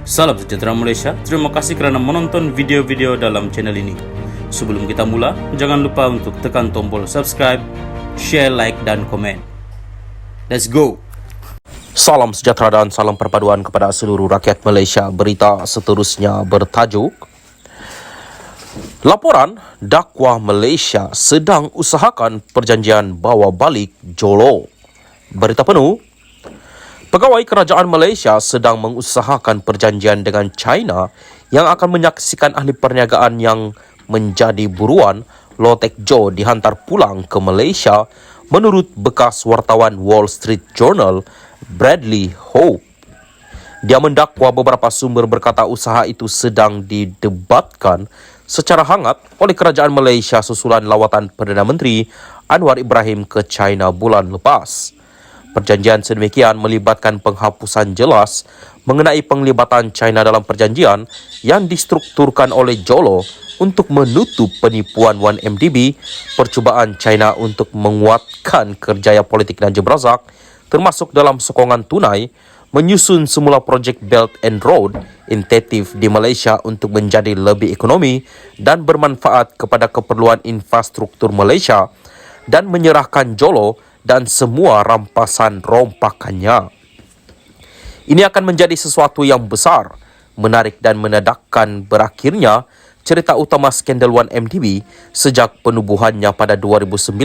Salam sejahtera Malaysia, terima kasih kerana menonton video-video dalam channel ini. Sebelum kita mula, jangan lupa untuk tekan tombol subscribe, share, like dan komen. Let's go! Salam sejahtera dan salam perpaduan kepada seluruh rakyat Malaysia. Berita seterusnya bertajuk Laporan dakwah Malaysia sedang usahakan perjanjian bawa balik Jolo. Berita penuh, Pegawai Kerajaan Malaysia sedang mengusahakan perjanjian dengan China yang akan menyaksikan ahli perniagaan yang menjadi buruan Low Tech Joe dihantar pulang ke Malaysia menurut bekas wartawan Wall Street Journal Bradley Hope. Dia mendakwa beberapa sumber berkata usaha itu sedang didebatkan secara hangat oleh Kerajaan Malaysia susulan lawatan Perdana Menteri Anwar Ibrahim ke China bulan lepas. Perjanjian sedemikian melibatkan penghapusan jelas mengenai penglibatan China dalam perjanjian yang distrukturkan oleh Jolo untuk menutup penipuan 1MDB, percubaan China untuk menguatkan kerjaya politik Najib Razak, termasuk dalam sokongan tunai, menyusun semula projek Belt and Road intensif di Malaysia untuk menjadi lebih ekonomi dan bermanfaat kepada keperluan infrastruktur Malaysia dan menyerahkan Jolo dan semua rampasan rompakannya. Ini akan menjadi sesuatu yang besar, menarik dan menedakkan berakhirnya cerita utama skandal 1MDB sejak penubuhannya pada 2009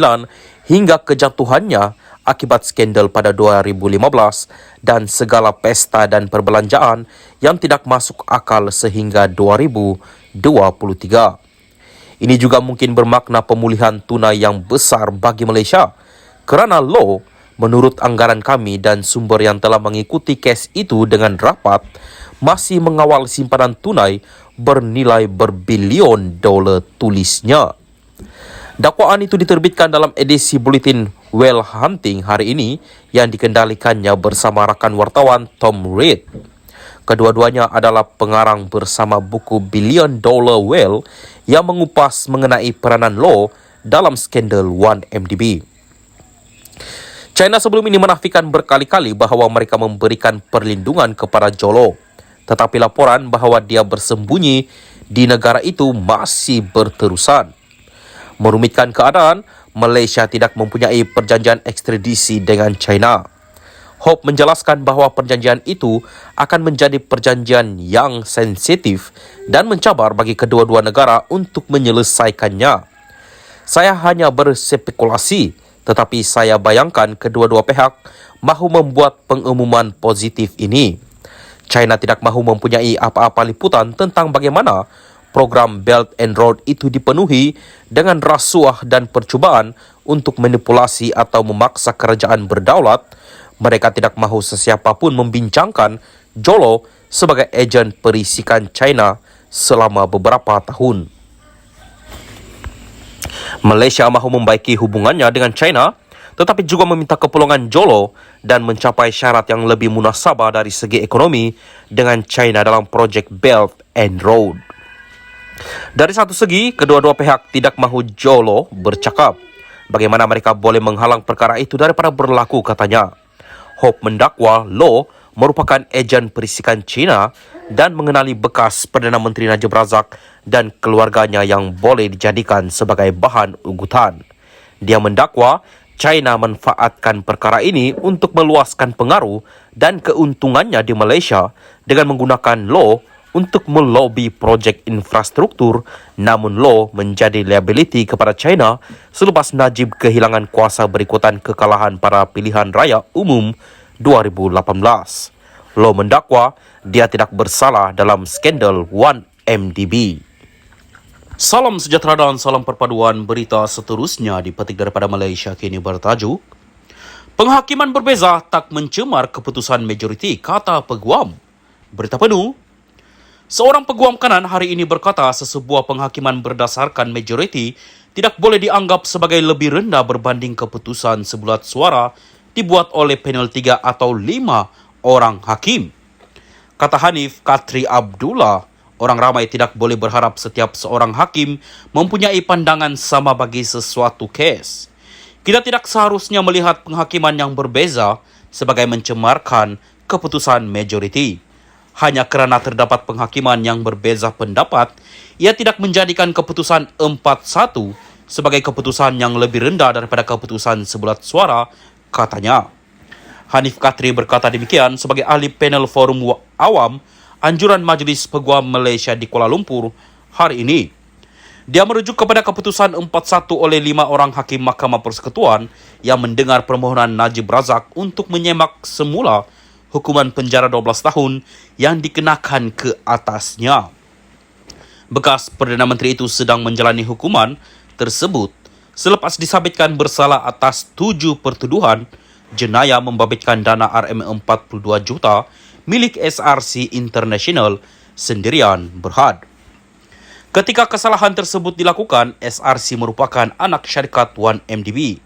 hingga kejatuhannya akibat skandal pada 2015 dan segala pesta dan perbelanjaan yang tidak masuk akal sehingga 2023. Ini juga mungkin bermakna pemulihan tunai yang besar bagi Malaysia. Kerana Law, menurut anggaran kami dan sumber yang telah mengikuti kes itu dengan rapat, masih mengawal simpanan tunai bernilai berbilion dolar tulisnya. Dakwaan itu diterbitkan dalam edisi Buletin Whale Hunting hari ini yang dikendalikannya bersama rakan wartawan Tom Reid. Kedua-duanya adalah pengarang bersama buku Billion Dollar Whale yang mengupas mengenai peranan Law dalam skandal 1MDB. China sebelum ini menafikan berkali-kali bahawa mereka memberikan perlindungan kepada Jolo. Tetapi laporan bahawa dia bersembunyi di negara itu masih berterusan. Merumitkan keadaan, Malaysia tidak mempunyai perjanjian ekstradisi dengan China. Hope menjelaskan bahawa perjanjian itu akan menjadi perjanjian yang sensitif dan mencabar bagi kedua-dua negara untuk menyelesaikannya. Saya hanya berspekulasi, tetapi saya bayangkan kedua-dua pihak mahu membuat pengumuman positif ini. China tidak mahu mempunyai apa-apa liputan tentang bagaimana program Belt and Road itu dipenuhi dengan rasuah dan percubaan untuk manipulasi atau memaksa kerajaan berdaulat. Mereka tidak mahu sesiapa pun membincangkan Jolo sebagai ejen perisikan China selama beberapa tahun. Malaysia mahu membaiki hubungannya dengan China, tetapi juga meminta keperluan Jolo dan mencapai syarat yang lebih munasabah dari segi ekonomi dengan China dalam projek Belt and Road. Dari satu segi, kedua-dua pihak tidak mahu Jolo bercakap. Bagaimana mereka boleh menghalang perkara itu daripada berlaku, katanya. Hope mendakwa Law merupakan ejen perisikan China dan mengenali bekas Perdana Menteri Najib Razak dan keluarganya yang boleh dijadikan sebagai bahan ugutan. Dia mendakwa China manfaatkan perkara ini untuk meluaskan pengaruh dan keuntungannya di Malaysia dengan menggunakan Law untuk melobi projek infrastruktur, namun Law menjadi liability kepada China selepas Najib kehilangan kuasa berikutan kekalahan pada pilihan raya umum 2018. Law mendakwa dia tidak bersalah dalam skandal 1MDB. Salam sejahtera dan salam perpaduan. Berita seterusnya dipetik daripada Malaysia kini bertajuk Penghakiman berbeza tak mencemar keputusan majoriti, kata peguam. Berita penuh, seorang peguam kanan hari ini berkata sesebuah penghakiman berdasarkan majoriti tidak boleh dianggap sebagai lebih rendah berbanding keputusan sebulat suara dibuat oleh panel 3 atau 5 orang hakim. Kata Hanif Katri Abdullah, orang ramai tidak boleh berharap setiap seorang hakim mempunyai pandangan sama bagi sesuatu kes. Kita tidak seharusnya melihat penghakiman yang berbeza sebagai mencemarkan keputusan majoriti. Hanya kerana terdapat penghakiman yang berbeza pendapat, ia tidak menjadikan keputusan 4-1 sebagai keputusan yang lebih rendah daripada keputusan sebulat suara, katanya. Hanif Katri berkata demikian sebagai ahli panel Forum Awam Anjuran Majlis Peguam Malaysia di Kuala Lumpur hari ini. Dia merujuk kepada keputusan 4-1 oleh 5 orang hakim Mahkamah Persekutuan yang mendengar permohonan Najib Razak untuk menyemak semula hukuman penjara 12 tahun yang dikenakan ke atasnya. Bekas Perdana Menteri itu sedang menjalani hukuman tersebut selepas disabitkan bersalah atas 7 pertuduhan jenayah membabitkan dana RM42 juta milik SRC International sendirian Berhad. Ketika kesalahan tersebut dilakukan, SRC merupakan anak syarikat 1MDB.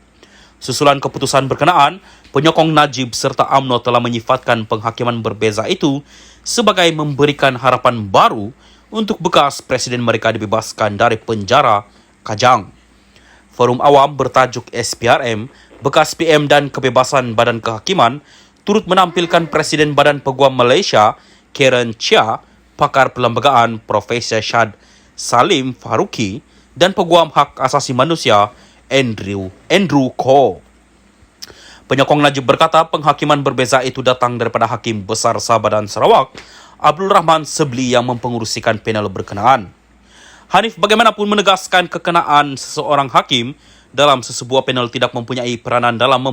Susulan keputusan berkenaan, penyokong Najib serta UMNO telah menyifatkan penghakiman berbeza itu sebagai memberikan harapan baru untuk bekas presiden mereka dibebaskan dari penjara Kajang. Forum Awam bertajuk SPRM, bekas PM dan kebebasan Badan Kehakiman, turut menampilkan Presiden Badan Peguam Malaysia, Karen Chia, pakar perlembagaan Profesor Shad Salim Faruqi dan Peguam Hak Asasi Manusia, Andrew Ko. Penyokong Najib berkata penghakiman berbeza itu datang daripada Hakim Besar Sabah dan Sarawak, Abdul Rahman Sebli yang mempengurusikan panel berkenaan. Hanif bagaimanapun menegaskan kekenaan seseorang hakim dalam sesebuah panel tidak mempunyai peranan dalam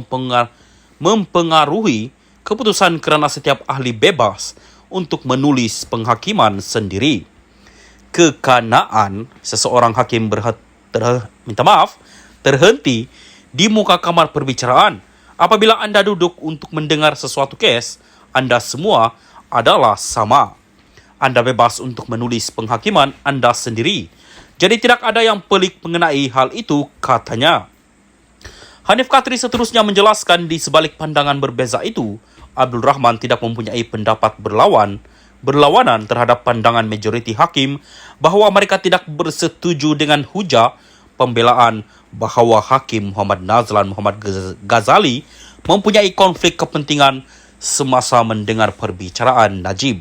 mempengaruhi keputusan kerana setiap ahli bebas untuk menulis penghakiman sendiri. Kekanaan seseorang hakim terhenti di muka kamar perbicaraan. Apabila anda duduk untuk mendengar sesuatu kes, anda semua adalah sama. Anda bebas untuk menulis penghakiman anda sendiri. Jadi tidak ada yang pelik mengenai hal itu, katanya. Hanif Katri seterusnya menjelaskan di sebalik pandangan berbeza itu, Abdul Rahman tidak mempunyai pendapat berlawanan terhadap pandangan majoriti hakim bahawa mereka tidak bersetuju dengan hujah pembelaan bahawa Hakim Muhammad Nazlan Muhammad Ghazali mempunyai konflik kepentingan semasa mendengar perbicaraan Najib.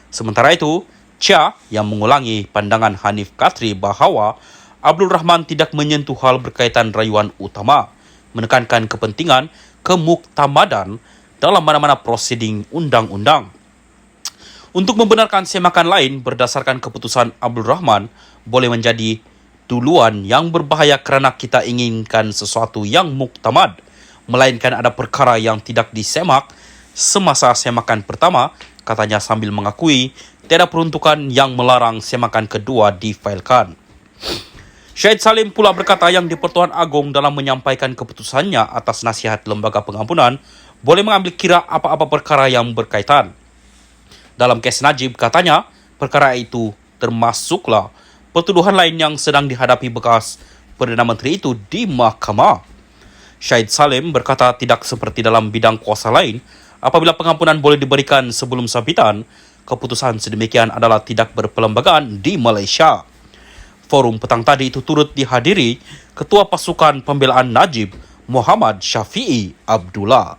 Sementara itu, Chia yang mengulangi pandangan Hanif Katri bahawa Abdul Rahman tidak menyentuh hal berkaitan rayuan utama, menekankan kepentingan kemuktamadan dalam mana-mana prosiding undang-undang. Untuk membenarkan semakan lain berdasarkan keputusan Abdul Rahman boleh menjadi duluan yang berbahaya kerana kita inginkan sesuatu yang muktamad, melainkan ada perkara yang tidak disemak semasa semakan pertama, katanya sambil mengakui tiada peruntukan yang melarang semakan kedua difailkan. Syed Salim pula berkata yang di Pertuan Agong dalam menyampaikan keputusannya atas nasihat Lembaga Pengampunan boleh mengambil kira apa-apa perkara yang berkaitan. Dalam kes Najib, katanya, perkara itu termasuklah pertuduhan lain yang sedang dihadapi bekas Perdana Menteri itu di mahkamah. Syed Salim berkata tidak seperti dalam bidang kuasa lain, apabila pengampunan boleh diberikan sebelum sabitan, keputusan sedemikian adalah tidak berperlembagaan di Malaysia. Forum petang tadi itu turut dihadiri Ketua Pasukan Pembelaan Najib, Muhammad Syafi'i Abdullah.